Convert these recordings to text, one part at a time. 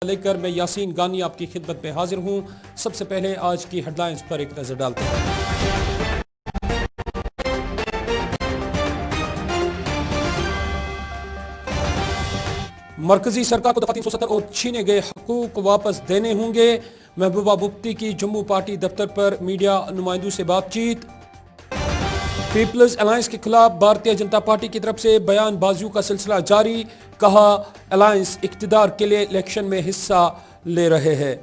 لے کر میں یاسین گانی آپ کی خدمت میں حاضر ہوں۔ سب سے پہلے آج کی ہیڈ لائنز پر ایک نظر ڈالتے ہیں۔ مرکزی سرکار کو دفعہ 370 اور چھینے گئے حقوق واپس دینے ہوں گے۔ محبوبہ مفتی کی جموں پارٹی دفتر پر میڈیا نمائندوں سے بات چیت۔ پیپلز الائنس کے خلاف بھارتیہ جنتا پارٹی کی طرف سے بیان بازیوں کا سلسلہ جاری، کہا الائنس اقتدار کے لیے الیکشن میں حصہ لے رہے ہیں۔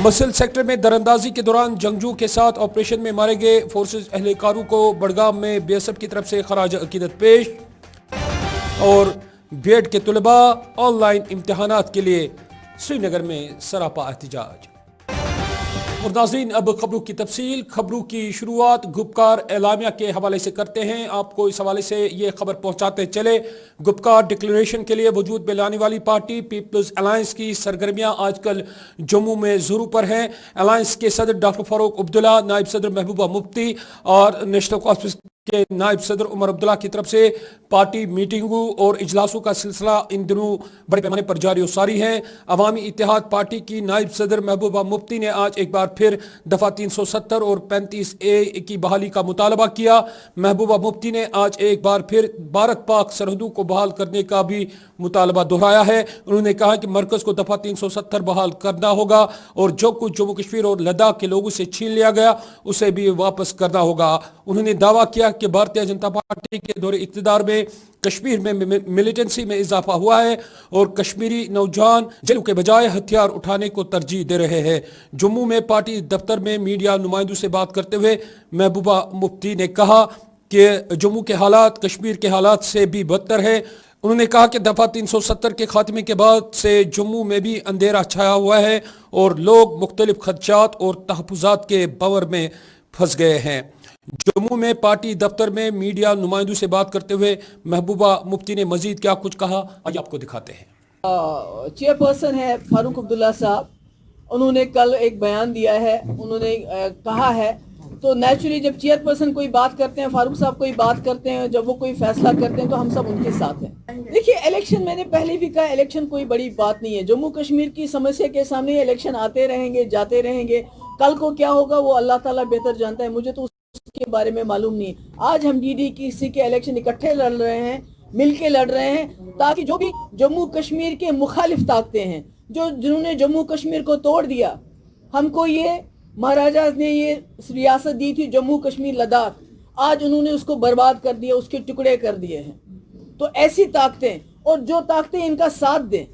مسل سیکٹر میں دراندازی کے دوران جنگجو کے ساتھ آپریشن میں مارے گئے فورسز اہلکاروں کو بڑگام میں بی ایس ایف کی طرف سے خراج عقیدت پیش۔ اور بی ایڈ کے طلباء آن لائن امتحانات کے لیے سری نگر میں سراپا احتجاج۔ اور ناظرین اب خبروں کی تفصیل۔ خبروں کی شروعات گپکار اعلامیہ کے حوالے سے کرتے ہیں۔ آپ کو اس حوالے سے یہ خبر پہنچاتے چلے، گپکار ڈکلیریشن کے لیے وجود میں لانے والی پارٹی پیپلز الائنس کی سرگرمیاں آج کل جموں میں زوروں پر ہیں۔ الائنس کے صدر ڈاکٹر فاروق عبداللہ، نائب صدر محبوبہ مفتی اور نیشنل کانفرنس کے نائب صدر عمر عبداللہ کی طرف سے پارٹی میٹنگوں اور اجلاسوں کا سلسلہ ان دنوں بڑے پیمانے پر جاری و ساری ہے۔ عوامی اتحاد پارٹی کی نائب صدر محبوبہ مفتی نے آج ایک بار پھر دفعہ 370 اور 35A کی بحالی کا مطالبہ کیا۔ محبوبہ مفتی نے آج ایک بار پھر بھارت پاک سرحدوں کو بحال کرنے کا بھی مطالبہ دہرایا ہے۔ انہوں نے کہا کہ مرکز کو دفعہ 370 بحال کرنا ہوگا اور جو کچھ جموں کشمیر اور لداخ کے لوگوں سے چھین لیا گیا اسے بھی واپس کرنا ہوگا۔ انہوں نے دعویٰ کیا کہ بھارتیہ جنتا پارٹی کے دور اقتدار میں کشمیر میں ملیٹنسی میں اضافہ ہوا ہے اور کشمیری نوجوان جیلوں کے بجائے ہتھیار اٹھانے کو ترجیح دے رہے ہیں۔ جموں میں پارٹی دفتر میں میڈیا نمائندوں سے بات کرتے ہوئے محبوبہ مفتی نے کہا کہ جموں کے حالات کشمیر کے حالات سے بھی بدتر ہے۔ انہوں نے کہا کہ دفعہ 370 کے خاتمے کے بعد سے جموں میں بھی اندھیرا چھایا ہوا ہے اور لوگ مختلف خدشات اور تحفظات کے بور میں پھنس گئے ہیں۔ جموں میں پارٹی دفتر میں میڈیا نمائندوں سے بات کرتے ہوئے محبوبہ مفتی نے مزید کیا کچھ کہا، آئیے آپ کو دکھاتے ہیں۔ چیئر پرسن ہے فاروق عبداللہ صاحب، انہوں نے کل ایک بیان دیا ہے، انہوں نے کہا ہے تو نیچرلی جب چیئر پرسن کوئی بات کرتے ہیں، فاروق صاحب کوئی بات کرتے ہیں، جب وہ کوئی فیصلہ کرتے ہیں تو ہم سب ان کے ساتھ ہیں۔ دیکھیے الیکشن، میں نے پہلے بھی کہا الیکشن کوئی بڑی بات نہیں ہے۔ جموں کشمیر کی سمسیا کے سامنے الیکشن آتے رہیں گے، جاتے رہیں گے، کل کو کیا ہوگا وہ اللہ تعالیٰ بہتر جانتا ہے، مجھے تو اس کے بارے میں معلوم نہیں۔ آج ہم کسی کے الیکشن اکٹھے لڑ رہے ہیں، مل کے لڑ رہے ہیں تاکہ جو بھی جموں کشمیر کے مخالف طاقتیں ہیں، جنہوں نے جموں کشمیر کو توڑ دیا، ہم کو یہ مہاراجہ نے یہ ریاست دی تھی جموں کشمیر لداخ، آج انہوں نے اس کو برباد کر دیا، اس کے ٹکڑے کر دیے ہیں۔ تو ایسی طاقتیں اور جو طاقتیں ان کا ساتھ دیں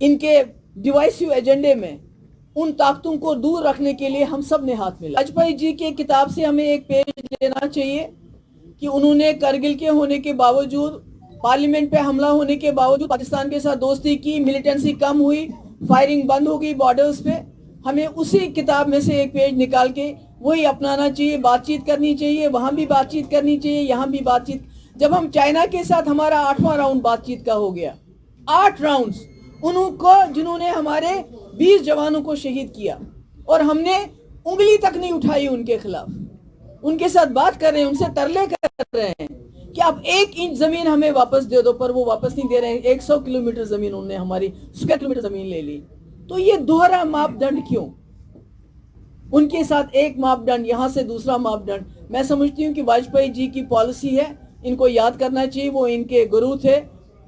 ان کے ڈیوائسو ایجنڈے میں، ان طاقتوں کو دور رکھنے کے لیے ہم سب نے ہاتھ ملا۔ واجپئی جی کے کتاب سے ہمیں ایک پیج لینا چاہیے کہ انہوں نے کرگل کے ہونے کے باوجود، پارلیمنٹ پہ حملہ ہونے کے باوجود پاکستان کے ساتھ دوستی کی، ملیٹنسی کم ہوئی، فائرنگ بند ہو گئی بارڈرز پہ۔ ہمیں اسی کتاب میں سے ایک پیج نکال کے وہی اپنانا چاہیے، بات چیت کرنی چاہیے، وہاں بھی بات چیت کرنی چاہیے، یہاں بھی بات چیت۔ جب ہم چائنا کے ساتھ ہمارا 8واں راؤنڈ بات چیت کا ہو گیا، 8 راؤنڈز انہوں کو، جنہوں نے ہمارے 20 جوانوں کو شہید کیا، اور ہم نے انگلی تک نہیں اٹھائی ان کے خلاف، ان کے ساتھ بات کر رہے ہیں، ان سے ترلے کر رہے ہیں کہ اب 1 انچ زمین ہمیں واپس دے دو، پر وہ واپس نہیں دے رہے ہیں۔ 100 کلومیٹر زمین انہوں نے ہماری اسکوائر کلومیٹر زمین لے لی۔ تو یہ دوہرا ماپ دنڈ کیوں؟ ان کے ساتھ ایک ماپ دنڈ، یہاں سے دوسرا ماپ دنڈ۔ میں سمجھتی ہوں کہ واجپئی جی کی پالیسی ہے، ان کو یاد کرنا چاہیے، وہ ان کے گرو تھے،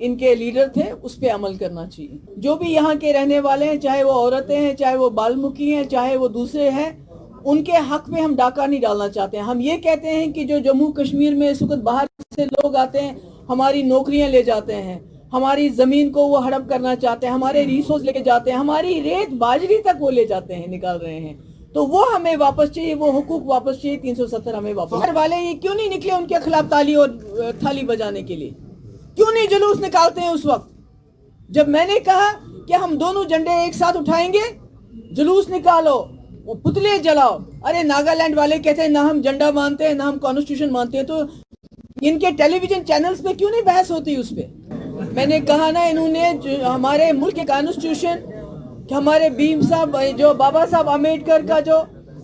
ان کے لیڈر تھے، اس پہ عمل کرنا چاہیے۔ جو بھی یہاں کے رہنے والے ہیں، چاہے وہ عورتیں ہیں، چاہے وہ بالمکی ہیں، چاہے وہ دوسرے ہیں، ان کے حق میں ہم ڈاکہ نہیں ڈالنا چاہتے ہیں۔ ہم یہ کہتے ہیں کہ جو جموں کشمیر میں اس وقت باہر سے لوگ آتے ہیں، ہماری نوکریاں لے جاتے ہیں، ہماری زمین کو وہ ہڑپ کرنا چاہتے ہیں، ہمارے ریسورس لے کے جاتے ہیں، ہماری ریت باجری تک وہ لے جاتے ہیں، نکال رہے ہیں، تو وہ ہمیں واپس چاہیے، وہ حقوق واپس چاہیے۔ 370 ہمیں واپس۔ گھر والے یہ کیوں نہیں نکلے ان کے خلاف تالی اور تھالی بجانے کے لیے؟ کیوں نہیں جلوس نکالتے ہیں اس وقت جب میں نے کہا کہ ہم دونوں جھنڈے ایک ساتھ اٹھائیں گے؟ جلوس نکالو، وہ پتلے جلاؤ۔ ارے ناگالینڈ والے کہتے ہیں نہ ہم جھنڈا مانتے ہیں، نہ ہم کانسٹیٹیوشن مانتے ہیں، تو ان کے ٹیلی ویژن چینلز پہ کیوں نہیں بحث ہوتی اس پہ؟ میں نے کہا نا، انہوں نے ہمارے ملک کے کانسٹیٹیوشن، ہمارے بھیم صاحب، جو بابا صاحب امبیڈکر کا جو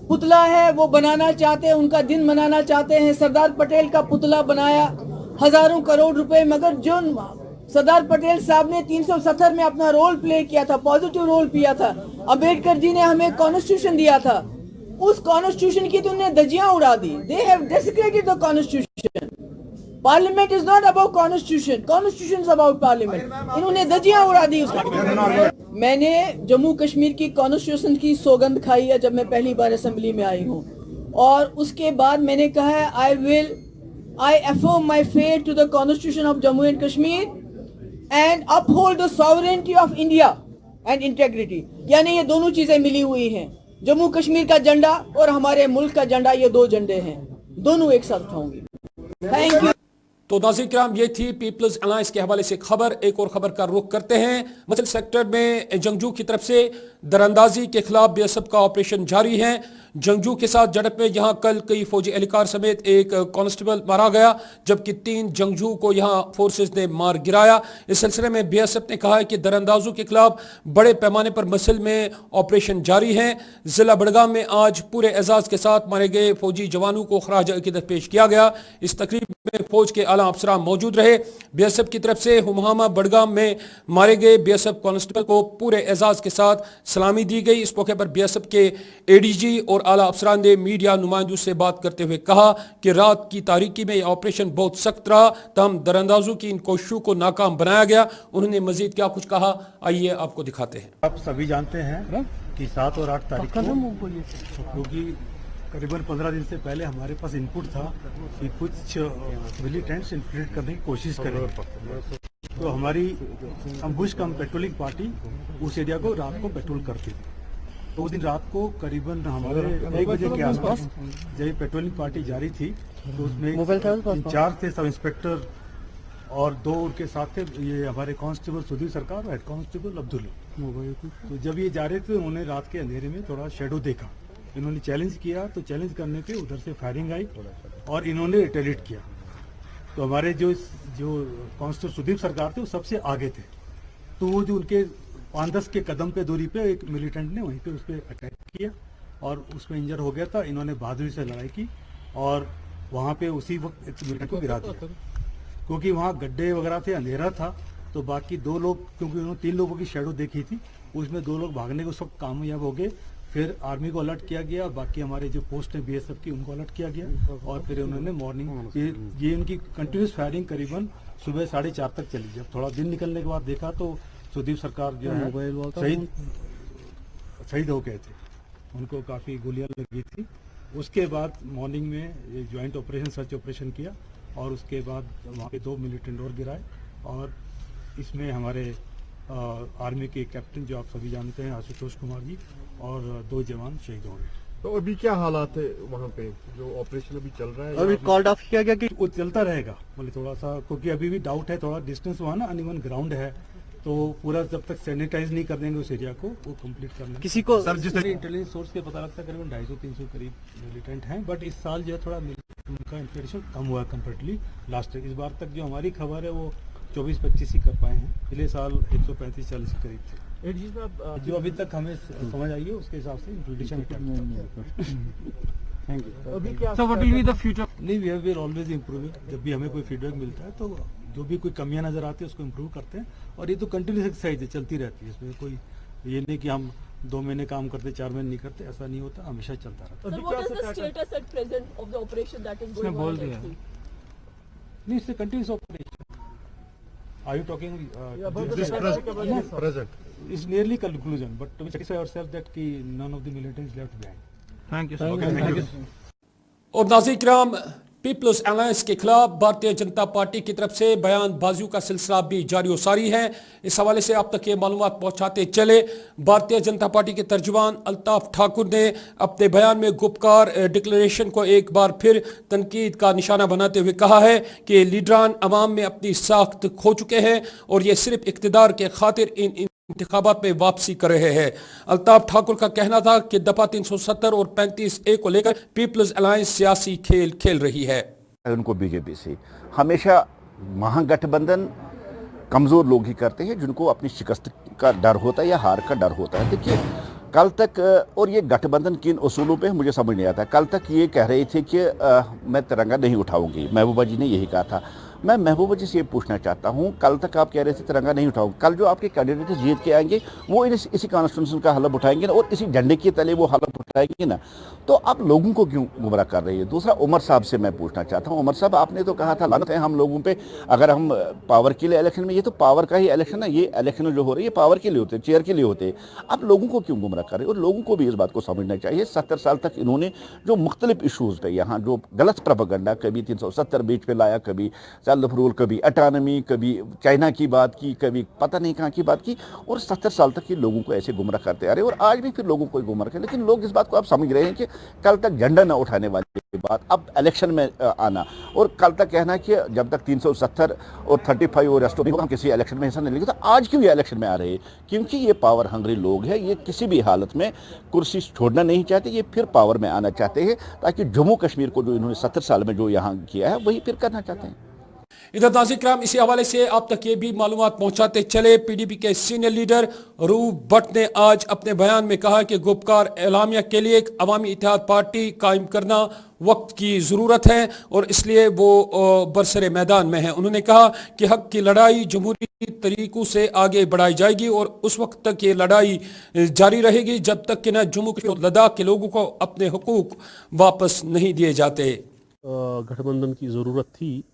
پتلا ہے وہ بنانا چاہتے ہیں، ان کا دن منانا چاہتے ہیں۔ سردار پٹیل کا پتلا بنایا، ہزاروں کروڑ روپے، مگر جو सरदार पटेल साहब ने 370 में अपना रोल प्ले किया था, पॉजिटिव रोल किया था। अम्बेडकर जी ने हमें कॉन्स्टिट्यूशन दिया था, उस कॉन्स्टिट्यूशन की तो उन्होंने धज्जियां उड़ा दी। They have desecrated the constitution. Parliament is not about constitution, constitution is about parliament. इन्होंने धज्जियां उड़ा दी उसका। मैंने जम्मू कश्मीर की कॉन्स्टिट्यूशन की सौगंध खाई है जब मैं पहली बार असेंबली में आई हूँ, और उसके बाद मैंने कहा है I affirm my faith to the Constitution of Jammu and Kashmir and uphold the sovereignty of India and integrity। यानी ये दोनों चीजें मिली हुई हैं, जम्मू कश्मीर का झंडा और हमारे मुल्क का झंडा, ये दो झंडे हैं, दोनों एक साथ उठाऊंगी। Thank you. तो नाज़रीन किराम, ये थी पीपल्स अलायंस के हवाले से खबर। एक और खबर का रुख करते हैं। मसल सेक्टर में जंगजू की तरफ से दरअंदाजी के खिलाफ बीएसएफ का ऑपरेशन जारी है। जंगजू के साथ झड़प में यहां कल कई फौजी एहलकार समेत एक कांस्टेबल मारा गया, जबकि 3 जंगजू को यहां फोर्सेस ने मार गिराया। इस सिलसिले में बीएसएफ ने कहा है कि दरअंदाजों के खिलाफ बड़े पैमाने पर मसल में ऑपरेशन जारी है। जिला बड़गाम में आज पूरे एजाज के साथ मारे गए फौजी जवानों को खराज अकीदत पेश किया गया। इस तकरीब में फौज के आला अफसरान मौजूद रहे। बीएसएफ की तरफ से हुमामा बड़गाम में मारे गए बीएसएफ कांस्टेबल को पूरे एजाज के साथ सलामी दी गई। इस मौके पर बीएसएफ के एडीजी और आला अफसरान ने मीडिया नुमाइंदों से बात करते हुए कहा कि रात की तारीकी में यह ऑपरेशन बहुत सख्त रहा, तमाम दरअंदाजों की इन कोशिशों को नाकाम बनाया गया। उन्होंने मजीद क्या कुछ कहा, आइए आपको दिखाते हैं। आप सभी जानते हैं कि 7 और 8 तारीख को, क्योंकि करीबन 15 दिन से पहले हमारे पास इनपुट था कि कुछ मिलिटेंट्स इन्फिल्ट्रेट करने की कोशिश करेंगे, तो हमारी अम्बुश कम पेट्रोलिंग पार्टी उस एरिया को रात को पेट्रोल करती थी। तो उस दिन रात को करीबन हमारे 1 बजे के आसपास जब पेट्रोलिंग पार्टी जारी थी, तो उसमें इंचार्ज थे सब इंस्पेक्टर और 2 उनके साथ थे, ये हमारे कांस्टेबल सुधीर सरकार और हेड कांस्टेबल अब्दुल्ला। तो जब ये जा रहे थे उन्होंने रात के अंधेरे में थोड़ा शेडो देखा, इन्होंने चैलेंज किया, तो चैलेंज करने पे उधर से फायरिंग आई और इन्होंने रिटेलिएट किया। तो हमारे जो कांस्टेबल सुधीर सरकार थे वो सबसे आगे थे, तो वो जो उनके 5-10 के कदम पे दूरी पे एक मिलिटेंट ने वहीं पे उस पर अटैक किया और उसमें इंजर हो गया था। इन्होंने बहादुरी से लड़ाई की और वहाँ पे उसी वक्त एक मिलिटेंट को गिरा दिया, क्योंकि वहाँ गड्ढे वगैरह थे, अंधेरा था। तो बाकी 2 लोग, क्योंकि उन्होंने 3 लोगों की शेडो देखी थी, उसमें 2 लोग भागने को सब कामयाब हो गए। फिर आर्मी को अलर्ट किया गया, बाकी हमारे जो पोस्ट है बीएसएफ की उनको अलर्ट किया गया और फिर उन्होंने मॉर्निंग ये उनकी कंटिन्यूस फायरिंग करीबन सुबह 4:30 तक चली। जब थोड़ा दिन निकलने के बाद देखा तो सुदीप सरकार जो है शहीद हो गए थे, उनको काफ़ी गोलियां लगी थी। उसके बाद मॉर्निंग में ये ज्वाइंट ऑपरेशन सर्च ऑपरेशन किया और उसके बाद वहाँ पे 2 मिलिटेंट और गिराए और इसमें हमारे आर्मी के कैप्टन जो आप सभी जानते हैं आशुतोष कुमार जी और 2 जवान शहीद हो गए। तो अभी क्या हालात है वहाँ पे, जो ऑपरेशन अभी चल रहा है? अभी कॉल्ड ऑफ किया गया कि वो चलता रहेगा, मतलब थोड़ा सा, क्योंकि अभी भी डाउट है, थोड़ा डिस्टेंस वहाँ ना अनइवन ग्राउंड है, तो पूरा जब तक सैनिटाइज नहीं कर देंगे उस एरिया को, वो कंप्लीट करना। किसी को सर जिस इंटेलिजेंस सोर्स के पता लगता है करीबन 250-300 करीब मिलिटेंट हैं, बट इस साल जो है थोड़ा उनका इन्फिल्ट्रेशन कम हुआ है कंपेरेटिवली लास्ट ईयर। इस बार तक जो हमारी खबर है वो 24-25 ही कर पाए हैं, पिछले साल 135-40 के करीब थे। जो अभी तक हमें समझ आई है उसके हिसाब से इन्फिल्ट्रेशन थैंक यू। अभी क्या so what will be the future? नहीं, वी हैव ऑलवेज इम्प्रूविंग। जब भी हमें कोई फीडबैक मिलता है तो जो भी कोई कमियां नजर आती है उसको इम्प्रूव करते हैं, और ये तो कंटिन्यूस एक्सरसाइज है, चलती रहती है। इसमें कोई ये नहीं कि हम 2 महीने काम करते 4 महीने नहीं करते, ऐसा नहीं होता, हमेशा चलता रहता है। नहीं, इससे continuous operation. Are you talking present? It's nearly conclusion, but we satisfy ourselves that none of the militants left behind. Thank you. Thank you. और नाज़रीन किराम, पीपल्स अलायंस के खिलाफ भारतीय जनता पार्टी की तरफ से बयानबाजियों का सिलसिला भी जारी व सारी है। इस हवाले से आप तक ये मालूमात पहुंचाते चले। भारतीय जनता पार्टी के तर्जुमान अल्ताफ ठाकुर ने अपने बयान में गुपकार डिक्लेरेशन को एक बार फिर तनकीद का निशाना बनाते हुए कहा है कि लीडरान अवाम में अपनी साख्त खो चुके हैं और ये सिर्फ इक़्तिदार के खातिर इन इंतखाबात में वापसी कर रहे हैं। अल्ताफ ठाकुर का कहना था कि दफा 370 और 35A को लेकर पीपल्स अलायंस सियासी खेल खेल रही है। उनको बीजेपी से हमेशा महागठबंधन कमज़ोर लोग ही करते हैं, जिनको अपनी शिकस्त का डर होता है या हार का डर होता है। देखिए कल तक, और ये गठबंधन किन उसूलों पे मुझे समझ नहीं आता, कल तक ये कह रहे थे कि मैं तिरंगा नहीं उठाऊंगी, महबूबा जी ने यही कहा था। मैं महबूबा जी से ये पूछना चाहता हूँ, कल तक आप कह रहे थे तिरंगा नहीं उठाऊँ, कल जो आपके कैंडिडेट जीत के आएंगे वो इसी कॉन्स्टिट्यूशन का हलफ उठाएंगे ना, और इसी झंडे के तले वो हलफ उठाएंगे ना, तो आप लोगों को क्यों गुमराह कर रही है? दूसरा, उमर साहब से मैं पूछना चाहता हूँ, उमर साहब आपने तो कहा था लानत है हम लोगों पे अगर हम पावर के लिए इलेक्शन में, ये तो पावर का ही इलेक्शन है, ये इलेक्शन जो हो रही है पावर के लिए होते हैं, चेयर के लिए होते हैं, आप लोगों को क्यों गुमराह कर रहे हैं? और लोगों को भी इस बात को समझना चाहिए 70 साल तक इन्होंने जो मुख्तलिफ इशूज़ पे यहाँ जो गलत प्रोपेगेंडा, कभी 370 बीच पे लाया, कभी सेल्फ रूल, कभी अटानमी, कभी चाइना की बात की, कभी पता नहीं कहाँ की बात की, और 70 साल तक ये लोगों को ऐसे गुमराह करते आ रहे हैं, और आज भी फिर लोगों को गुमराह करें। लेकिन लोग इस बात को आप समझ रहे हैं कि कल तक झंडा न उठाने वाली बात, अब इलेक्शन में आना, और कल तक कहना कि जब तक 370 और 35 और रेस्टो नहीं होगा हम किसी इलेक्शन में हिस्सा नहीं लेंगे। तो आज क्यों ये इलेक्शन में आ रहे हैं? क्योंकि ये पावर हंग्री लोग हैं, ये किसी भी हालत में कुर्सी छोड़ना नहीं चाहते, ये फिर पावर में आना चाहते हैं, ताकि जम्मू कश्मीर को जो इन्होंने 70 साल में जो यहाँ किया है वही फिर करना चाहते हैं। इधर नाज़रीन किराम, इसी हवाले से आप तक ये भी मालूमात पहुंचाते चले, पीडीपी के सीनियर लीडर रूफ भट्ट ने आज अपने बयान में कहा कि गुपकार एलामिया के लिए एक अवामी इत्तेहाद पार्टी कायम करना वक्त की ज़रूरत है और इसलिए वो बरसरे मैदान में है। उन्होंने कहा कि हक की लड़ाई जमहूरी तरीकों से आगे बढ़ाई जाएगी और उस वक्त तक ये लड़ाई जारी रहेगी जब तक कि न जम्मू कश्मीर और लद्दाख के लोगों को अपने हुकूक वापस नहीं दिए जाते। गठबंधन की ज़रूरत थी।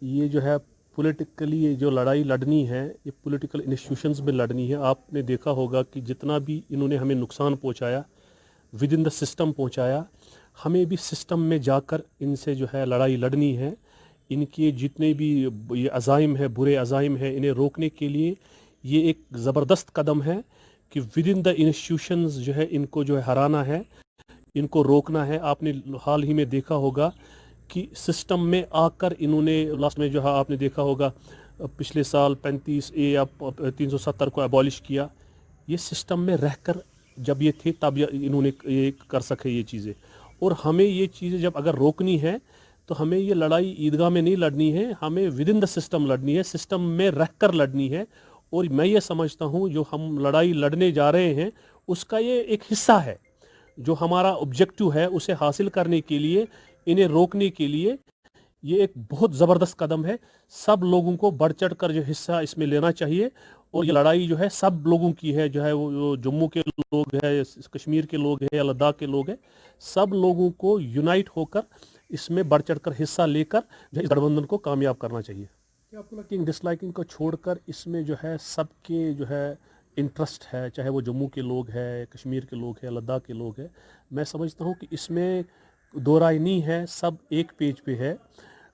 ये जो है पॉलिटिकली ये जो लड़ाई लड़नी है, ये पॉलिटिकल इंस्टीट्यूशंस में लड़नी है। आपने देखा होगा कि जितना भी इन्होंने हमें नुकसान पहुंचाया, विद इन द सिस्टम पहुंचाया, हमें भी सिस्टम में जाकर इनसे जो है लड़ाई लड़नी है। इनके जितने भी ये अज़ाइम है, बुरे अज़ाइम है, इन्हें रोकने के लिए ये एक ज़बरदस्त कदम है कि विद इन द इंस्टीट्यूशंस जो है इनको जो है हराना है, इनको रोकना है। आपने हाल ही में देखा होगा कि सिस्टम में आकर इन्होंने लास्ट में जो है आपने देखा होगा पिछले साल 35A या 370 को अबॉलिश किया। ये सिस्टम में रहकर जब ये थे तब इन्होंने ये कर सके ये चीज़ें, और हमें ये चीज़ें जब अगर रोकनी है तो हमें ये लड़ाई ईदगाह में नहीं लड़नी है, हमें विद इन द सिस्टम लड़नी है, सिस्टम में रहकर लड़नी है। और मैं ये समझता हूँ जो हम लड़ाई लड़ने जा रहे हैं उसका ये एक हिस्सा है। जो हमारा ऑब्जेक्टिव है उसे हासिल करने के लिए, इन्हें रोकने के लिए ये एक बहुत ज़बरदस्त कदम है। सब लोगों को बढ़ चढ़ कर जो हिस्सा इसमें लेना चाहिए, और ये लड़ाई जो है सब लोगों की है, जो है वो जम्मू के लोग है, कश्मीर के लोग हैं या लद्दाख के लोग हैं, सब लोगों को यूनाइट होकर इसमें बढ़ चढ़ कर हिस्सा लेकर जो इस गठबंधन को कामयाब करना चाहिए। आपको लाइकिंग डिसलाइकिंग को छोड़कर इसमें जो है सबके जो है इंटरेस्ट है, चाहे वो जम्मू के लोग हैं, कश्मीर के लोग हैं, लद्दाख के लोग हैं। मैं समझता हूँ कि इसमें दो राय नहीं है, सब एक पेज पे है।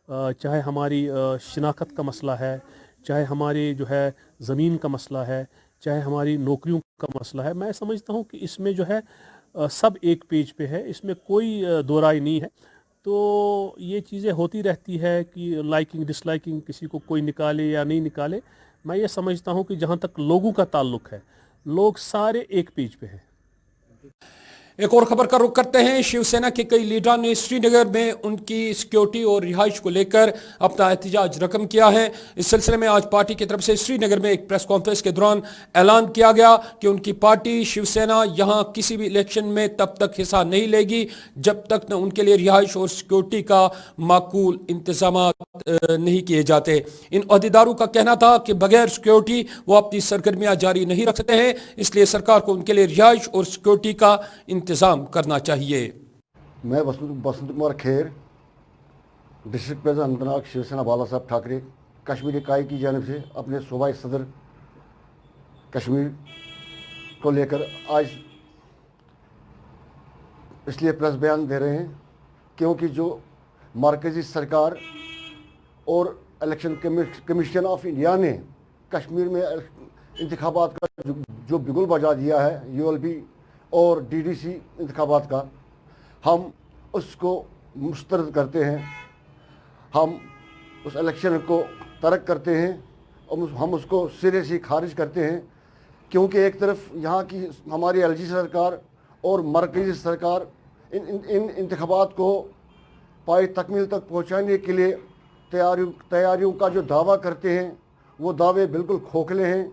चाहे हमारी शिनाख्त का मसला है, चाहे हमारे जो है ज़मीन का मसला है, चाहे हमारी नौकरियों का मसला है, मैं समझता हूँ कि इसमें जो है सब एक पेज पे है, इसमें कोई दो राय नहीं है। तो ये चीज़ें होती रहती है कि लाइकिंग डिसलाइकिंग किसी को कोई निकाले या नहीं निकाले। मैं ये समझता हूँ कि जहाँ तक लोगों का ताल्लुक़ है, लोग सारे एक पेज पे हैं। एक और खबर का रुख करते हैं। शिवसेना के कई लीडरों ने श्रीनगर में उनकी सिक्योरिटी और रिहाइश को लेकर अपना एहतजाज रकम किया है। इस सिलसिले में आज पार्टी की तरफ से श्रीनगर में एक प्रेस कॉन्फ्रेंस के दौरान ऐलान किया गया कि उनकी पार्टी शिवसेना यहां किसी भी इलेक्शन में तब तक हिस्सा नहीं लेगी जब तक न उनके लिए रिहाइश और सिक्योरिटी का माकूल इंतजाम नहीं किए जाते। इन अहदेदारों का कहना था कि बगैर सिक्योरिटी वो अपनी सरगर्मियां जारी नहीं रख सकते हैं, इसलिए सरकार को उनके लिए रिहाइश और सिक्योरिटी का इंतजाम करना चाहिए। मैं बसंत कुमार खेर, डिस्ट्रिक्ट प्रेसिडेंट अनंतनाग, शिवसेना बाला साहब ठाकरे, कश्मीर इकाई की जानिब से अपने सूबाई सदर कश्मीर को लेकर आज इसलिए प्रेस बयान दे रहे हैं क्योंकि जो मरकज़ी सरकार और इलेक्शन कमीशन ऑफ इंडिया ने कश्मीर में इंतखाबात का जो बिगुल बजा दिया है, ULP और DDC इंतखाबात का, हम उसको मुस्तरद करते हैं। हम उस इलेक्शन को तर्क करते हैं और हम उसको सिरे से खारिज करते हैं, क्योंकि एक तरफ यहाँ की हमारी LG सरकार और मरकज़ी सरकार इन इंतखाबात को पाई तकमील तक पहुँचाने के लिए तैयारियों का जो दावा करते हैं वो दावे बिल्कुल खोखले हैं।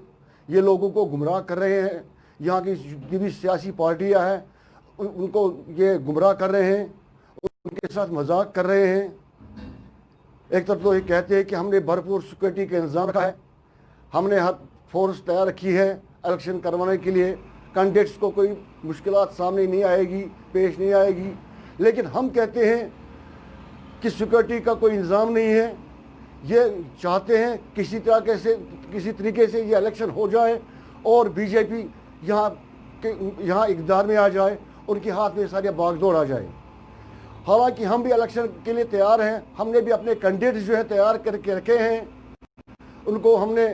ये लोगों को गुमराह कर रहे हैं। यहाँ की जितनी भी सियासी पार्टियाँ हैं उनको ये गुमराह कर रहे हैं, उनके साथ मजाक कर रहे हैं। एक तरफ तो ये कहते हैं कि हमने भरपूर सिक्योरिटी का इंतजाम रखा है, हमने हर फोर्स तैयार रखी है इलेक्शन करवाने के लिए, कैंडिडेट्स को कोई मुश्किलात सामने नहीं आएगी, पेश नहीं आएगी। लेकिन हम कहते हैं कि सिक्योरिटी का कोई इंतज़ाम नहीं है। ये चाहते हैं किसी तरीके से ये इलेक्शन हो जाए और बीजेपी यहाँ इक़्तिदार में आ जाए, उनके हाथ में सारी बागडोर आ जाए। हालांकि हम भी इलेक्शन के लिए तैयार हैं, हमने भी अपने कैंडिडेट्स जो है तैयार करके रखे हैं, उनको हमने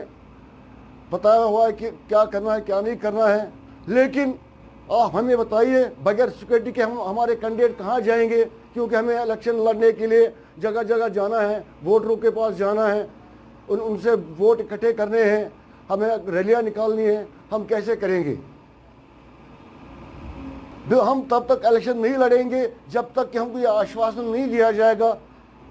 बताया हुआ है कि क्या करना है क्या नहीं करना है। लेकिन आप हमें बताइए बगैर सिक्योरिटी के हमारे कैंडिडेट कहाँ जाएंगे, क्योंकि हमें इलेक्शन लड़ने के लिए जगह जगह जाना है, वोटरों के पास जाना है, उनसे वोट इकट्ठे करने हैं, हमें रैलियाँ निकालनी है। हम कैसे करेंगे? हम तब तक इलेक्शन नहीं लड़ेंगे जब तक कि हमको ये आश्वासन नहीं दिया जाएगा,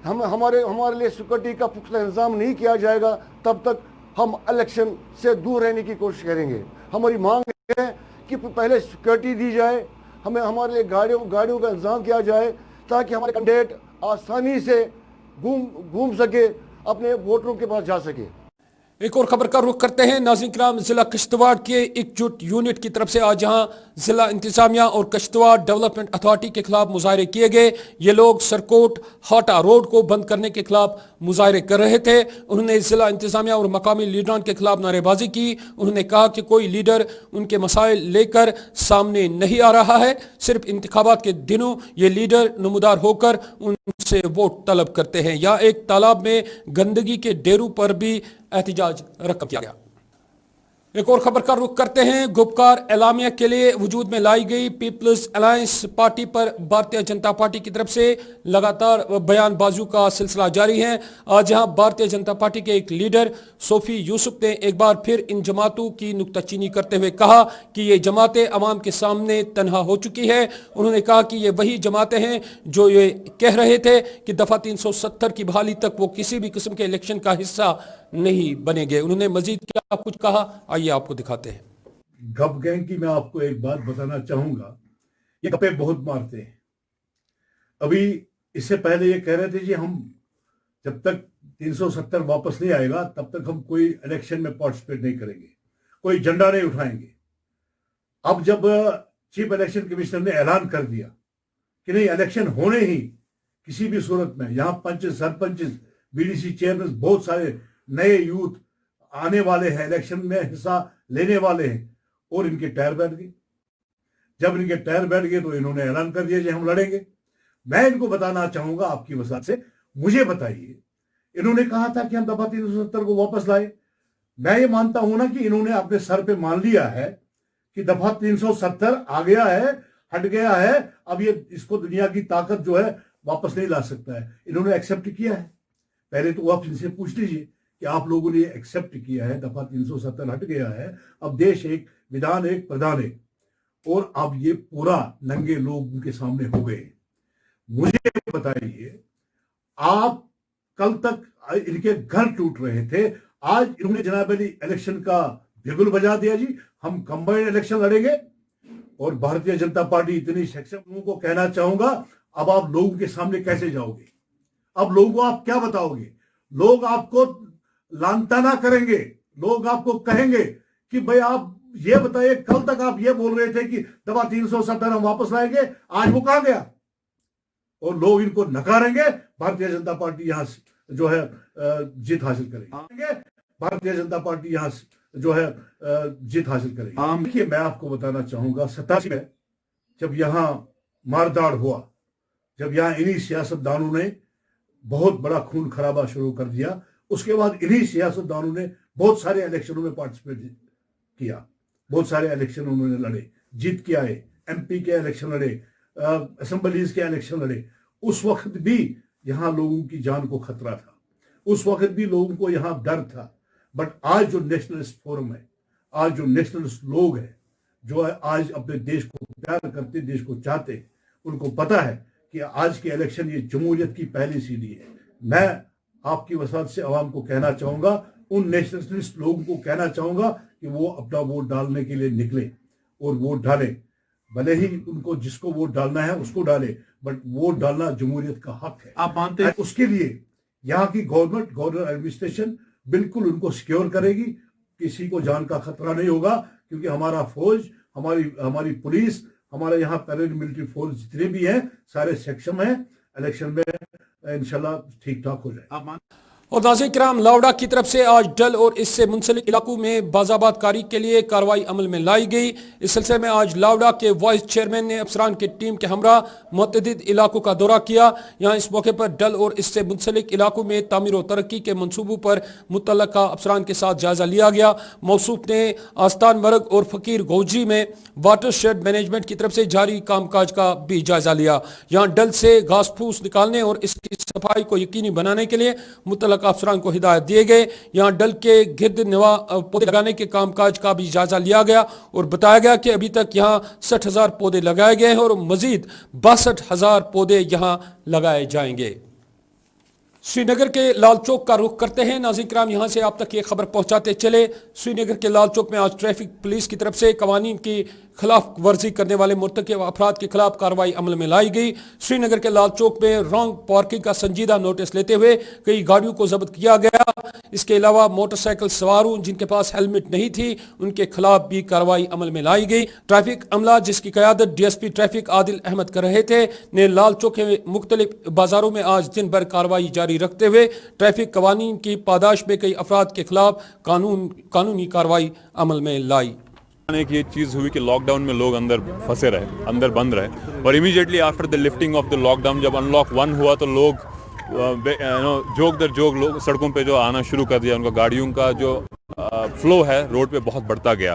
हमारे लिए सिक्योरिटी का पुख्ता इंतजाम नहीं किया जाएगा, तब तक हम इलेक्शन से दूर रहने की कोशिश करेंगे। हमारी मांग है कि पहले सिक्योरिटी दी जाए, हमारे लिए गाड़ियों का इंतजाम किया जाए, ताकि हमारे कैंडिडेट आसानी से घूम सके, अपने वोटरों के पास जा सके। एक और खबर का रुख करते हैं नाज़रीन किराम, जिला किश्तवाड़ के एकजुट यूनिट की तरफ से आज यहाँ जिला इंतजामिया और किश्तवाड़ डेवलपमेंट अथॉरिटी के खिलाफ मुजाहरे किए गए। ये लोग सरकोट हाटा रोड को बंद करने के खिलाफ मुजाहरे कर रहे थे। उन्होंने जिला इंतजामिया और मकामी लीडरान के खिलाफ नारेबाजी की। उन्होंने कहा कि कोई लीडर उनके मसाइल लेकर सामने नहीं आ रहा है, सिर्फ इंतखाबात के दिनों ये लीडर नमूदार होकर उनसे वोट तलब करते हैं। या एक तालाब में गंदगी के डेरों पर भी एहतजाज रकम किया गया। एक और खबर का रुख करते हैं, गुपकार एलामिया के लिए वजूद में लाई गई पीपल्स अलायंस पार्टी पर भारतीय जनता पार्टी की तरफ से लगातार बयानबाजी का सिलसिला जारी है। आज यहाँ भारतीय जनता पार्टी के एक लीडर सोफी यूसुफ ने एक बार फिर इन जमातों की नुक्ताचीनी करते हुए कहा कि ये जमातें अवाम के सामने तनहा हो चुकी है। उन्होंने कहा कि ये वही जमातें हैं जो ये कह रहे थे कि दफ़ा 370 की बहाली तक वो किसी भी किस्म के इलेक्शन का हिस्सा नहीं बनेंगे। उन्होंने मजीद क्या कुछ कहा, आइए आपको दिखाते हैं। गप गैंग की मैं आपको एक बात बताना चाहूंगा, ये गप्पे बहुत मारते हैं। अभी इससे पहले ये कह रहे थे कि हम जब तक 370 वापस नहीं आएगा तब तक हम कोई इलेक्शन में पार्टिसिपेट नहीं करेंगे, कोई झंडा नहीं उठाएंगे। अब जब चीफ इलेक्शन कमिश्नर ने ऐलान कर दिया कि नहीं इलेक्शन होने ही किसी भी सूरत में, यहाँ पंच सरपंच बीडीसी चेयरमैन बहुत सारे नए यूथ आने वाले हैं, इलेक्शन में हिस्सा लेने वाले हैं, और इनके टायर बैठ गए। जब इनके टायर बैठ गए तो इन्होंने ऐलान कर दिया कि हम लड़ेंगे। मैं इनको बताना चाहूंगा आपकी वसात से, मुझे बताइए, इन्होंने कहा था कि हम दफा 370 को वापस लाए। मैं ये मानता हूं ना कि इन्होंने अपने सर पे मान लिया है कि दफा 370 आ गया है, हट गया है, अब ये इसको दुनिया की ताकत जो है वापस नहीं ला सकता है। इन्होंने एक्सेप्ट किया है। पहले तो आप इनसे पूछ लीजिए कि आप लोगों ने एक्सेप्ट किया है, दफा 370 हट गया है, अब देश एक, विधान एक, प्रधान एक, और अब ये पूरा नंगे लोग उनके सामने हो गए। मुझे बताइए, आप कल तक इनके घर टूट रहे थे, आज इन्होंने जनाब अली इलेक्शन का बिगुल बजा दिया जी, हम कंबाइंड इलेक्शन लड़ेंगे। और भारतीय जनता पार्टी इतनी सक्षम, लोगों को कहना चाहूंगा, अब आप लोगों के सामने कैसे जाओगे? अब लोगों को आप क्या बताओगे? लोग आपको लानताना करेंगे, लोग आपको कहेंगे कि भाई आप ये बताइए, कल तक आप ये बोल रहे थे कि दफा 370 हम वापस लाएंगे, आज वो कहां गया? और लोग इनको नकारेंगे। भारतीय जनता पार्टी यहां जो है जीत हासिल करेगी। भारतीय जनता पार्टी यहां जो है जीत हासिल करेगी। देखिए, मैं आपको बताना चाहूंगा, 87 में जब यहां मारदाड़ हुआ, जब यहां इन्हीं सियासतदानों ने बहुत बड़ा खून खराबा शुरू कर दिया, उसके बाद इन्हीं सियासतदानों ने बहुत सारे इलेक्शनों में पार्टिसिपेट किया, बहुत सारे इलेक्शन उन्होंने लड़े, जीत के आए, एमपी के इलेक्शन लड़े, असेंबलीज के इलेक्शन लड़े। उस वक्त भी यहाँ लोगों की जान को खतरा था, उस वक्त भी लोगों को यहाँ डर था। बट आज जो नेशनलिस्ट फोरम है, आज जो नेशनलिस्ट लोग हैं, जो आज अपने देश को प्यार करते, देश को चाहते, उनको पता है कि आज के इलेक्शन ये जमहूरियत की पहली सीढ़ी है। मैं आपकी वसात से आवाम को कहना चाहूंगा, उन नेशनलिस्ट लोगों को कहना चाहूंगा कि वो अपना वोट डालने के लिए निकले और वोट डालें। भले ही उनको जिसको वोट डालना है उसको डाले, बट वोट डालना जमहूरियत का हक है। आप मानते हैं? उसके लिए यहाँ की गवर्नर एडमिनिस्ट्रेशन बिल्कुल उनको सिक्योर करेगी, किसी को जान का खतरा नहीं होगा, क्योंकि हमारा फौज, हमारी पुलिस, हमारा यहाँ पैरेड मिलिट्री फोर्स जितने भी हैं सारे सक्षम हैं, इलेक्शन में इंशाल्लाह ठीक ठाक हो जाए। और नाज़रीन किराम, लावडा की तरफ से आज डल और इससे मुंसलिक इलाकों में बाज़ाबात कारी के लिए कार्रवाई अमल में लाई गई। इस सिलसिले में आज लावडा के वाइस चेयरमैन ने अफसरान की टीम के हमरा मुतअद्दिद इलाकों का दौरा किया। यहाँ इस मौके पर डल और इससे मुंसलिक इलाकों में तामीर और तरक्की के मनसूबों पर मुतल्लका अफसरान के साथ जायजा लिया गया। मौसूफ ने आस्तान मरग और फकीर गौजी में वाटर शेड मैनेजमेंट की तरफ से जारी कामकाज का भी जायजा लिया। यहाँ डल से घास फूस निकालने और इसकी सफाई को यकीनी बनाने के लिए मुतल्लका अफसरान को हिदायत दिए गए। यहाँ डल के गिर्द नवा पौधे लगाने के कामकाज का भी जायजा लिया गया और बताया गया कि अभी तक यहाँ 60,000 पौधे लगाए गए हैं और मजीद 62,000 पौधे यहाँ लगाए जाएंगे। श्रीनगर के लाल चौक का रुख करते हैं। नाज़रीन किराम, यहाँ से आप तक ये खबर पहुँचाते चले। श्रीनगर के लाल चौक में आज ट्रैफिक पुलिस की तरफ से कवानीन की खिलाफ वर्जी करने वाले मुर्तकिब अफराद के खिलाफ कार्रवाई अमल में लाई गई। श्रीनगर के लाल चौक में रॉन्ग पार्किंग का संजीदा नोटिस लेते हुए कई गाड़ियों को जब्त किया गया। इसके अलावा मोटरसाइकिल सवारों जिनके पास हेलमेट नहीं थी उनके खिलाफ भी कार्रवाई अमल में लाई गई। ट्रैफिक अमला जिसकी क़यादत DSP ट्रैफिक आदिल अहमद कर रहे थे ने लाल चौक के मुख्तलिफ बाजारों में आज दिन भर कार्रवाई जारी रखते हुए ट्रैफिक कवानीन की पादाश में कई अफराद के खिलाफ कानूनी कार्रवाई अमल में लाई। एक ये चीज़ हुई कि लॉकडाउन में लोग अंदर फंसे रहे, अंदर बंद रहे, और immediately after the lifting of the lockdown जब अनलॉक 1 हुआ तो लोग जोक दर जोक लोग सड़कों पे जो आना शुरू कर दिया। उनका गाड़ियों का जो फ्लो है रोड पे बहुत बढ़ता गया।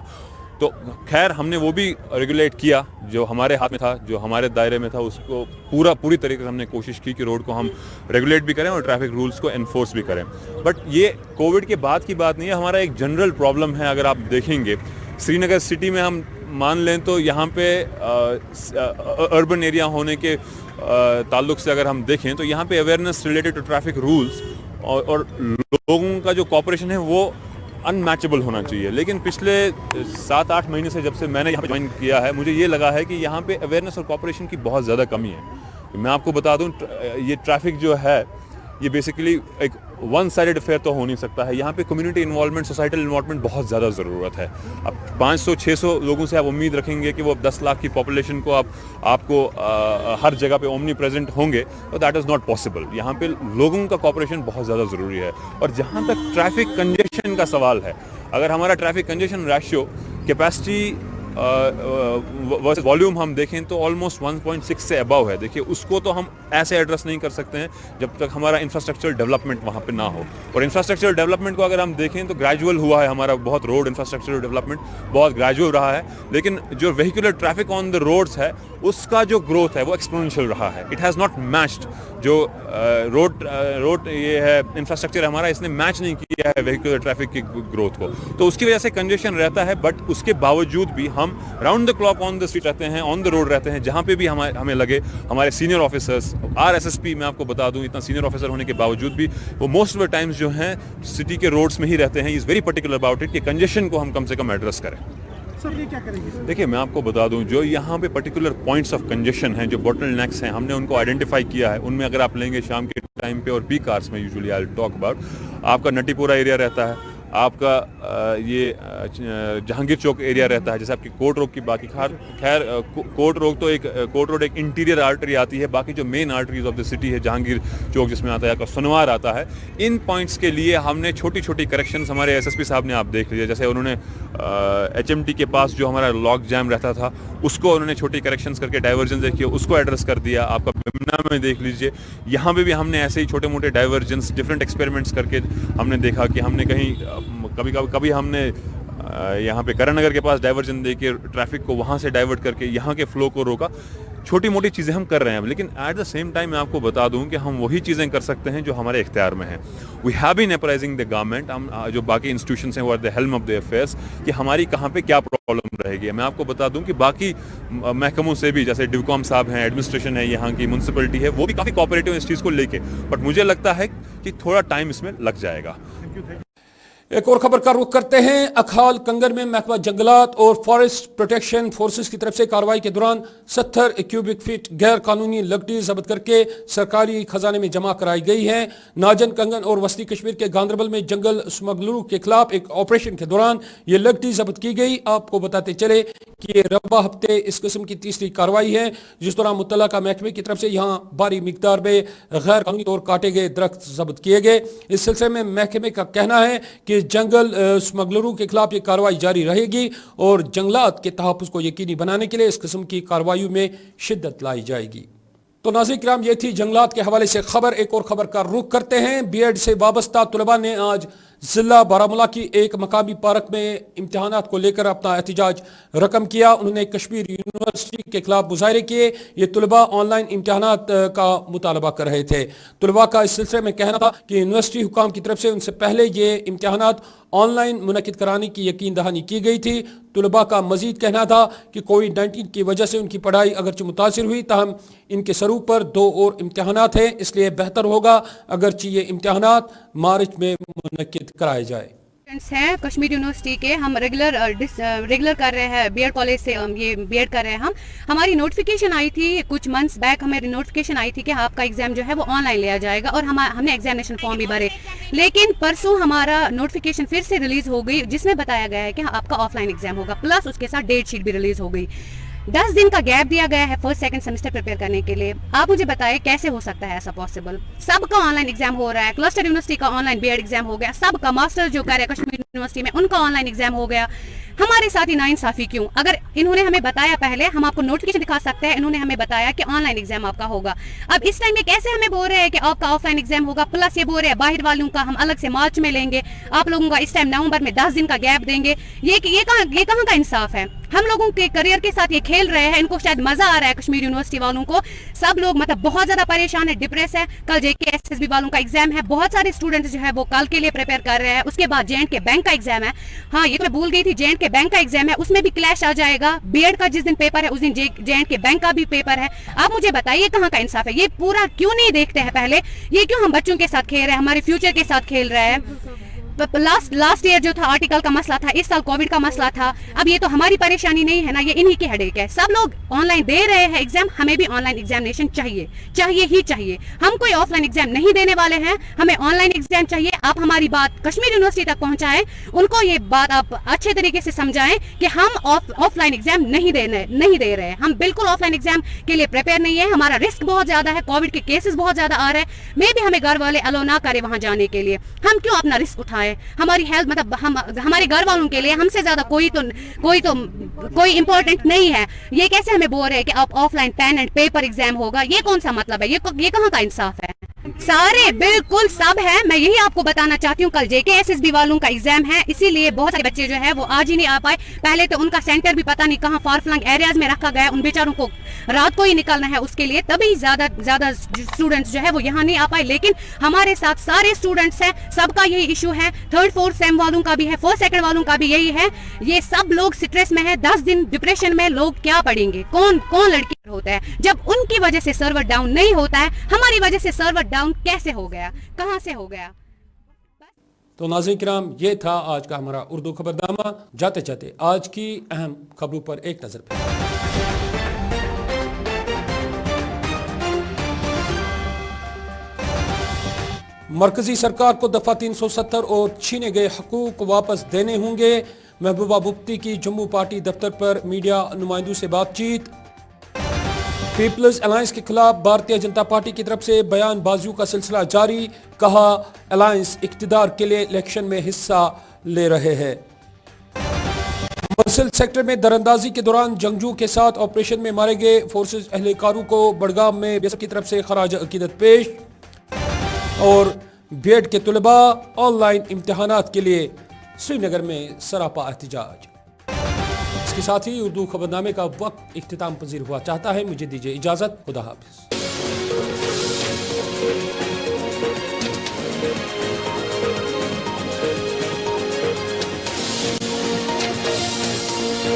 तो खैर हमने वो भी रेगुलेट किया जो हमारे हाथ में था, जो हमारे दायरे में था, उसको पूरी तरीके से हमने कोशिश की कि रोड को हम रेगुलेट भी करें और ट्रैफिक रूल्स को एनफोर्स भी करें। बट ये कोविड के बाद की बात नहीं है, हमारा एक जनरल प्रॉब्लम है। अगर आप देखेंगे श्रीनगर सिटी में हम मान लें तो यहाँ पे अर्बन एरिया होने के ताल्लुक से अगर हम देखें तो यहाँ पे awareness related to traffic rules और लोगों का जो कॉपरेशन है वो अनमैचेबल होना चाहिए। लेकिन पिछले 7-8 महीने से जब से मैंने यहाँ पे ज्वाइन किया है मुझे ये लगा है कि यहाँ पे अवेयरनेस और कॉपरेशन की बहुत ज़्यादा कमी है। मैं आपको बता दूँ ये ट्रैफिक जो है ये बेसिकली एक वन साइडेड अफेयर तो हो नहीं सकता है। यहाँ पे कम्युनिटी इन्वॉल्वमेंट, सोसाइटल इन्वॉल्वमेंट बहुत ज़्यादा ज़रूरत है। अब 500-600 लोगों से आप उम्मीद रखेंगे कि वो 10 लाख की पॉपुलेशन को आपको हर जगह पे ओमनी प्रेजेंट होंगे, तो दैट इज़ नॉट पॉसिबल। यहाँ पे लोगों का कॉपरेशन बहुत ज़्यादा ज़रूरी है। और जहाँ तक ट्रैफिक कंजेशन का सवाल है, अगर हमारा traffic congestion ratio capacity versus volume हम देखें तो ऑलमोस्ट 1.6 से अबव है। देखिए उसको तो हम ऐसे एड्रेस नहीं कर सकते हैं जब तक हमारा इंफ्रास्ट्रक्चरल डेवलपमेंट वहाँ पे ना हो। और इंफ्रास्ट्रक्चरल डेवलपमेंट को अगर हम देखें तो ग्रेजुअल हुआ है, हमारा बहुत रोड इंफ्रास्ट्रक्चरल डेवलपमेंट बहुत ग्रेजुअल रहा है, लेकिन जो vehicular traffic on the roads है उसका जो ग्रोथ है वो एक्सपोनेंशियल रहा है। इट हैज़ नॉट मैच्ड जो रोड ये है इंफ्रास्ट्रक्चर हमारा, इसने मैच नहीं किया है वेहिकुलर ट्रैफिक की ग्रोथ को, तो उसकी वजह से कंजेशन रहता है। बट उसके बावजूद भी हम round the clock on the street रहते हैं, ऑन द रोड रहते हैं। जहाँ पे भी हमें लगे, हमारे सीनियर ऑफिसर्स RSSP मैं आपको बता दूं इतना सीनियर ऑफिसर होने के बावजूद भी वो मोस्ट ऑफ द टाइम्स जो हैं सिटी के रोड्स में ही रहते हैं। Is very particular about it कि कंजेशन को हम कम से कम एड्रेस करें। सर ये क्या करेंगे? देखिए मैं आपको बता दूं जो यहाँ पे पर्टिकुलर पॉइंट्स ऑफ कंजेशन हैं, जो बॉटल नेक्स हैं, हमने उनको आइडेंटिफाई किया है। उनमें अगर आप लेंगे शाम के टाइम पे और पीक आवर्स में usually I will talk about, आपका नटीपुरा एरिया रहता है, आपका ये जहांगीर चौक एरिया रहता है, जैसे आपकी कोर्ट रोड की बाकी खैर कोर्ट रोड एक इंटीरियर आर्टरी आती है। बाकी जो main arteries of the city है जहांगीर चौक जिसमें आता है, आपका सुनवार आता है, इन पॉइंट्स के लिए हमने छोटी छोटी करेक्शंस हमारे SSP साहब ने आप देख लीजिए। जैसे उन्होंने HMT के पास जो हमारा लॉक जैम रहता था उसको उन्होंने छोटी करेक्शंस करके डाइवर्जन देखिए उसको एड्रेस कर दिया। आपका बिमना में देख लीजिए, यहाँ पे भी हमने ऐसे ही छोटे मोटे डाइवर्जेंस डिफरेंट एक्सपेरिमेंट्स करके हमने देखा कि हमने कहीं कभी हमने यहाँ पे करण नगर के पास डाइवर्जन देके ट्रैफिक को वहाँ से डाइवर्ट करके यहाँ के फ्लो को रोका। छोटी मोटी चीज़ें हम कर रहे हैं, लेकिन एट द सेम टाइम मैं आपको बता दूं कि हम वही चीज़ें कर सकते हैं जो हमारे इख्तियार में हैं। We have been apprising the government, हम जो बाकी इंस्टीट्यूशंस हैं वो are the helm of the affairs कि हमारी कहाँ पे क्या प्रॉब्लम रहेगी। मैं आपको बता दूं कि बाकी महकमों से भी, जैसे डिवकॉम साहब हैं, एडमिनिस्ट्रेशन है, यहाँ की म्यूनसिपलिटी है, वो भी काफ़ी कोऑपरेटिव इस चीज़ को लेके, बट मुझे लगता है कि थोड़ा टाइम इसमें लग जाएगा। एक और खबर का रुख करते हैं। अखाल कंगर में महकमा जंगलात और फॉरेस्ट प्रोटेक्शन फोर्सेस की तरफ से कार्रवाई के दौरान 70 क्यूबिक फीट गैर कानूनी लकड़ी जब्त करके सरकारी खजाने में जमा कराई गई है। नाजन कंगन और वस्ती कश्मीर के गांदरबल में जंगल स्मगलरों के खिलाफ एक ऑपरेशन के दौरान ये लकड़ी जब्त की गई। आपको बताते चले कि ये रबा हफ्ते इस किस्म की तीसरी कार्रवाई है जिस दौरान मुतल्लका महकमे की तरफ से यहाँ भारी मिकदार में गैर कानूनी तौर काटे गए दरख्त जब्त किए गए। इस सिलसिले में महकमे का कहना है कि जंगल स्मगलरों के खिलाफ ये कार्रवाई जारी रहेगी और जंगलात के तहफ्फुज़ को यकीनी बनाने के लिए इस किस्म की कार्रवाइयों में शिद्दत लाई जाएगी। तो नाज़रीन किराम, ये थी जंगलात के हवाले से खबर। एक और खबर का रुख करते हैं। बीएड से वाबस्ता तलबा ने आज जिला बारामूला की एक मकामी पार्क में इम्तिहानात को लेकर अपना एहतजाज रकम किया। उन्होंने कश्मीर यूनिवर्सिटी के खिलाफ मुजाहरे किए। ये तलबा ऑनलाइन इम्तिहानात का मुतालबा कर रहे थे। तलबा का इस सिलसिले में कहना था कि यूनिवर्सिटी हुकाम की तरफ से उनसे पहले ये इम्तिहानात ऑनलाइन मुनक्किद कराने की यकीन दहानी की गई थी। तलबा का मजीद कहना था कि कोविड-19 की वजह से उनकी पढ़ाई अगरचे मुतासिर हुई, ताहम इनके सरू पर 2 और इम्तिहानात हैं, इसलिए बेहतर होगा अगरचे ये इम्तिहानात मार्च में मुनक्किद कराए जाए। हैं कश्मीर यूनिवर्सिटी के, हम रेगुलर कर रहे हैं बीएड कॉलेज से, ये बीएड कर रहे हैं। हमारी नोटिफिकेशन आई थी कुछ मंथ्स बैक, हमें नोटिफिकेशन आई थी कि आपका एग्जाम जो है वो ऑनलाइन लिया जाएगा और हमने एग्जामिनेशन फॉर्म भी भरे। लेकिन परसों हमारा नोटिफिकेशन फिर से रिलीज हो गई जिसमें बताया गया है कि आपका ऑफलाइन एग्जाम होगा, प्लस उसके साथ डेट शीट भी रिलीज हो गई। 10 दिन का गैप दिया गया है फर्स्ट सेकंड सेमेस्टर प्रिपेयर करने के लिए। आप मुझे बताएं कैसे हो सकता है ऐसा पॉसिबल? सबका ऑनलाइन एग्जाम हो रहा है, क्लस्टर यूनिवर्सिटी का ऑनलाइन बीएड एग्जाम हो गया, सबका मास्टर जो कर रहे हैं कश्मीर यूनिवर्सिटी में उनका ऑनलाइन एग्जाम हो गया। हमारे साथ ही नाइंसाफी क्यों? अगर इन्होंने हमें बताया पहले, हम आपको नोटिफिकेशन दिखा सकते हैं, इन्होंने हमें बताया कि ऑनलाइन एग्जाम आपका होगा। अब इस टाइम में कैसे हमें बोल रहे हैं कि आपका ऑफलाइन एग्जाम होगा, प्लस ये बोल रहे हैं बाहर वालों का हम अलग से मार्च में लेंगे, आप लोगों का इस टाइम नवंबर में 10 दिन का गैप देंगे। ये कहाँ का इंसाफ है? हम लोगों के करियर के साथ ये खेल रहे हैं। इनको शायद मजा आ रहा है कश्मीर यूनिवर्सिटी वालों को। सब लोग मतलब बहुत ज्यादा परेशान है, डिप्रेस है। कल JKSSB वालों का एग्जाम है, बहुत सारे स्टूडेंट्स जो है वो कल के लिए प्रिपेयर कर रहे हैं। उसके बाद J&K बैंक का एग्जाम है। हाँ, ये तो मैं भूल गई थी, J&K बैंक का एग्जाम है, उसमें भी क्लैश आ जाएगा। बीएड का जिस दिन पेपर है उस दिन J&K बैंक का भी पेपर है। आप मुझे बताइए कहाँ का इंसाफ है? ये पूरा क्यों नहीं देखते हैं पहले? ये क्यों हम बच्चों के साथ खेल रहे हैं, हमारे फ्यूचर के साथ खेल रहे हैं? लास्ट ईयर जो था आर्टिकल का मसला था, इस साल कोविड का मसला था। अब ये तो हमारी परेशानी नहीं है ना, ये इन्हीं की हेडेक है। सब लोग ऑनलाइन दे रहे हैं एग्जाम, हमें भी ऑनलाइन एग्जामिनेशन चाहिए ही चाहिए। हम कोई ऑफलाइन एग्जाम नहीं देने वाले हैं, हमें ऑनलाइन एग्जाम चाहिए। आप हमारी बात कश्मीर यूनिवर्सिटी तक पहुंचाएं, उनको ये बात आप अच्छे तरीके से समझाएं कि हम ऑफलाइन एग्जाम नहीं दे रहे हैं। हम बिल्कुल ऑफलाइन एग्जाम के लिए प्रिपेयर नहीं है। हमारा रिस्क बहुत ज्यादा है, कोविड के केसेस बहुत ज्यादा आ रहे हैं। मे भी हमें घर वाले अलो ना करे वहां जाने के लिए। हम क्यों अपना रिस्क उठाएं? हमारी हेल्थ मतलब हमारे घर वालों के लिए हमसे ज्यादा कोई इंपॉर्टेंट नहीं है। ये कैसे हमें बोल रहे हैं कि आप offline pen and paper exam होगा? ये कौन सा मतलब है? ये कहाँ का इंसाफ है? सारे बिल्कुल सब है। मैं यही आपको बताना चाहती हूँ, कल JKSSB वालों का एग्जाम है, इसीलिए बहुत सारे बच्चे जो है वो आज ही नहीं आ पाए। पहले तो उनका सेंटर भी पता नहीं कहाँ फार फ्लंग एरियाज में रखा गया, उन बेचारों को रात को ही निकलना है, उसके लिए तभी ज्यादा स्टूडेंट्स जो है वो यहाँ नहीं आ पाए। लेकिन हमारे साथ सारे स्टूडेंट्स हैं, सबका यही इशू है। 3rd 4th सेम वालों का भी है, 1st 2nd वालों का भी यही है। ये सब लोग स्ट्रेस में है। 10 दिन डिप्रेशन में लोग क्या पढ़ेंगे? कौन लड़की होता है? जब उनकी वजह से सर्वर डाउन नहीं होता है, हमारी वजह से सर्वर डाउन कैसे हो गया? कहां से हो गया? तो नाज़रीन किराम, ये था आज का हमारा उर्दू खबरनामा। जाते जाते आज की अहम खबरों पर एक नजर पे। मरकजी सरकार को दफा 370 और छीने गए हकूक वापस देने होंगे। महबूबा मुफ्ती की जम्मू पार्टी दफ्तर पर मीडिया नुमाइंदों से बातचीत। पीपल्स अलायंस के खिलाफ भारतीय जनता पार्टी की तरफ से बयानबाजियों का सिलसिला जारी। कहा, अलायंस इक्तिदार के लिए इलेक्शन में हिस्सा ले रहे हैं। मरसिल सेक्टर में दरअंदाजी के दौरान जंगजू के साथ ऑपरेशन में मारे गए फोर्सेस एहलकारों को बड़गाम में बीएसएफ की तरफ से खराज अकीदत पेश। और बीएड के तलबा ऑनलाइन इम्तिहानात के लिए श्रीनगर में सरापा एहतजाज। इसके साथ ही उर्दू खबरनामे का वक्त इख्तिताम पजीर हुआ चाहता है। मुझे दीजिए इजाजत। खुदा हाफिज।